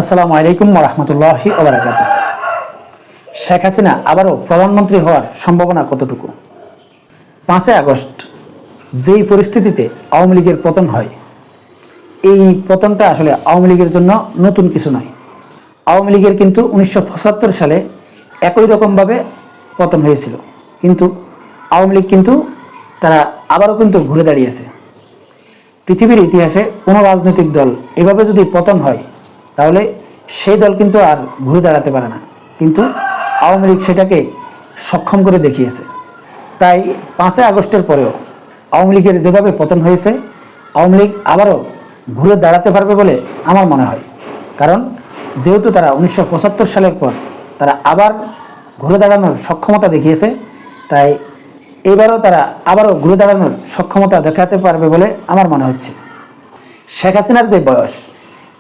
আসসালামু আলাইকুম ওয়া রাহমাতুল্লাহি ওয়া বারাকাতুহু। শেখ হাসিনা আবারও প্রধানমন্ত্রী হওয়ার সম্ভাবনা কতটুকু? 5 আগস্ট যেই পরিস্থিতিতে আওয়ামী লীগের পতন হয়, এই পতনটা আসলে আওয়ামী লীগের জন্য নতুন কিছু নয়। আওয়ামী লীগের কিন্তু 1975 সালে একই রকমভাবে পতন হয়েছিল, কিন্তু আওয়ামী লীগ কিন্তু তারা আবারও কিন্তু ঘুরে দাঁড়িয়েছে। পৃথিবীর ইতিহাসে কোনো রাজনৈতিক দল এভাবে যদি পতন হয় তাহলে সেই দল কিন্তু আর ঘুরে দাঁড়াতে পারে না, কিন্তু আওয়ামী লীগ সেটাকে সক্ষম করে দেখিয়েছে। তাই 5 আগস্টের পরেও আওয়ামী লীগের যেভাবে পতন হয়েছে, আওয়ামী লীগ আবারও ঘুরে দাঁড়াতে পারবে বলে আমার মনে হয়। কারণ যেহেতু তারা 1975 সালের পর তারা আবার ঘুরে দাঁড়ানোর সক্ষমতা দেখিয়েছে, তাই এবারও তারা আবারও ঘুরে দাঁড়ানোর সক্ষমতা দেখাতে পারবে বলে আমার মনে হচ্ছে। শেখ হাসিনার যে বয়স,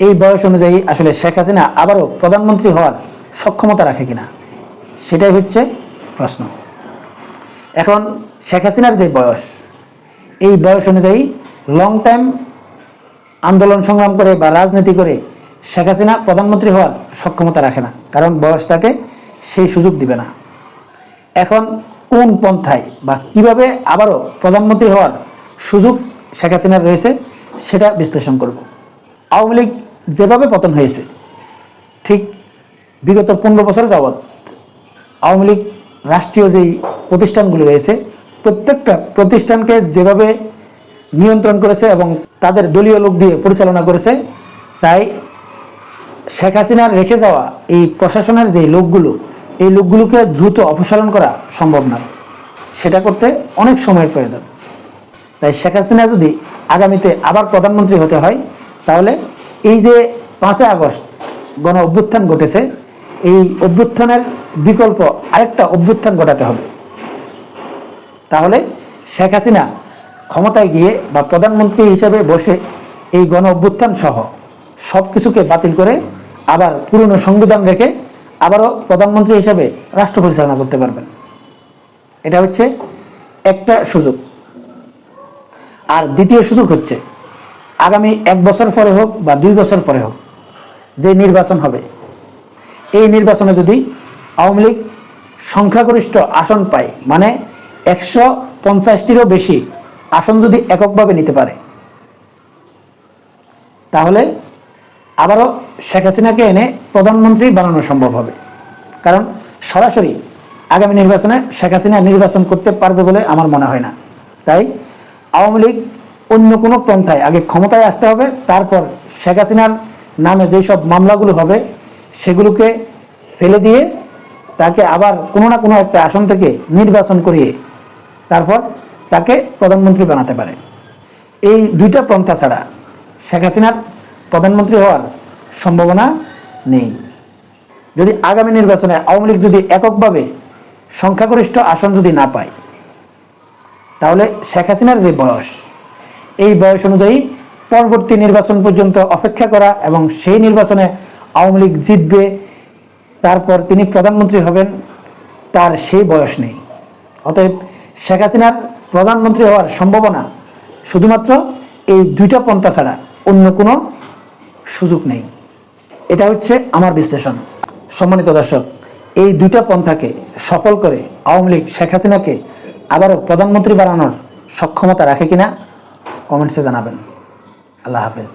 এই বয়স অনুযায়ী আসলে শেখ হাসিনা আবারও প্রধানমন্ত্রী হওয়ার সক্ষমতা রাখে কিনা, সেটাই হচ্ছে প্রশ্ন। এখন শেখ হাসিনার যে বয়স, এই বয়স অনুযায়ী লং টাইম আন্দোলন সংগ্রাম করে বা রাজনীতি করে শেখ হাসিনা প্রধানমন্ত্রী হওয়ার সক্ষমতা রাখে না, কারণ বয়স তাকে সেই সুযোগ দিবে না। এখন কোন পন্থায় বা কিভাবে আবারও প্রধানমন্ত্রী হওয়ার সুযোগ শেখ হাসিনার রয়েছে সেটা বিশ্লেষণ করব। আওয়ামী লীগ যেভাবে পতন হয়েছে, ঠিক বিগত 15 বছর যাবৎ আওয়ামী লীগ রাষ্ট্রীয় যেই প্রতিষ্ঠানগুলো রয়েছে, প্রত্যেকটা প্রতিষ্ঠানকে যেভাবে নিয়ন্ত্রণ করেছে এবং তাদের দলীয় লোক দিয়ে পরিচালনা করেছে, তাই শেখ হাসিনার রেখে যাওয়া এই প্রশাসনের যে লোকগুলো, এই লোকগুলোকে দ্রুত অপসারণ করা সম্ভব নয়। সেটা করতে অনেক সময়ের প্রয়োজন। তাই শেখ হাসিনা যদি আগামীতে আবার প্রধানমন্ত্রী হতে হয়, তাহলে এই যে 5 আগস্ট গণ অভ্যুত্থান ঘটেছে, এই অভ্যুত্থানের বিকল্প আরেকটা অভ্যুত্থান ঘটাতে হবে। তাহলে শেখ হাসিনা ক্ষমতায় গিয়ে বা প্রধানমন্ত্রী হিসেবে বসে এই গণ অভ্যুত্থান সহ সব কিছুকে বাতিল করে আবার পুরনো সংবিধান রেখে আবারও প্রধানমন্ত্রী হিসেবে রাষ্ট্র পরিচালনা করতে পারবেন। এটা হচ্ছে একটা সুযোগ। আর দ্বিতীয় সুযোগ হচ্ছে আগামী 1 বছর পরে হোক বা 2 বছর পরে হোক যে নির্বাচন হবে, এই নির্বাচনে যদি আওয়ামী লীগ সংখ্যাগরিষ্ঠ আসন পায়, মানে 150টিরও বেশি আসন যদি এককভাবে নিতে পারে, তাহলে আবারও শেখ হাসিনাকে এনে প্রধানমন্ত্রী বানানো সম্ভব হবে। কারণ সরাসরি আগামী নির্বাচনে শেখ হাসিনা নির্বাচন করতে পারবে বলে আমার মনে হয় না। তাই আওয়ামী লীগ অন্য কোনো পন্থায় আগে ক্ষমতায় আসতে হবে, তারপর শেখ হাসিনার নামে যেই সব মামলাগুলো হবে সেগুলোকে ফেলে দিয়ে তাকে আবার কোনো না কোনো একটা আসন থেকে নির্বাচন করিয়ে তারপর তাকে প্রধানমন্ত্রী বানাতে পারে। এই দুইটা পন্থা ছাড়া শেখ হাসিনার প্রধানমন্ত্রী হওয়ার সম্ভাবনা নেই। যদি আগামী নির্বাচনে আওয়ামী লীগ যদি এককভাবে সংখ্যাগরিষ্ঠ আসন যদি না পায়, তাহলে শেখ হাসিনার যে বয়স, এই বয়স অনুযায়ী পরবর্তী নির্বাচন পর্যন্ত অপেক্ষা করা এবং সেই নির্বাচনে আওয়ামী লীগ জিতবে, তারপর তিনি প্রধানমন্ত্রী হবেন, তার সেই বয়স নেই। অতএব শেখ হাসিনার প্রধানমন্ত্রী হওয়ার সম্ভাবনা শুধুমাত্র এই দুইটা পন্থা ছাড়া অন্য কোনো সুযোগ নেই। এটা হচ্ছে আমার বিশ্লেষণ। সম্মানিত দর্শক, এই দুইটা পন্থাকে সফল করে আওয়ামী লীগ শেখ হাসিনাকে আবারও প্রধানমন্ত্রী বানানোর সক্ষমতা রাখে কিনা কমেন্টসে জানাবেন। আল্লাহ হাফেজ।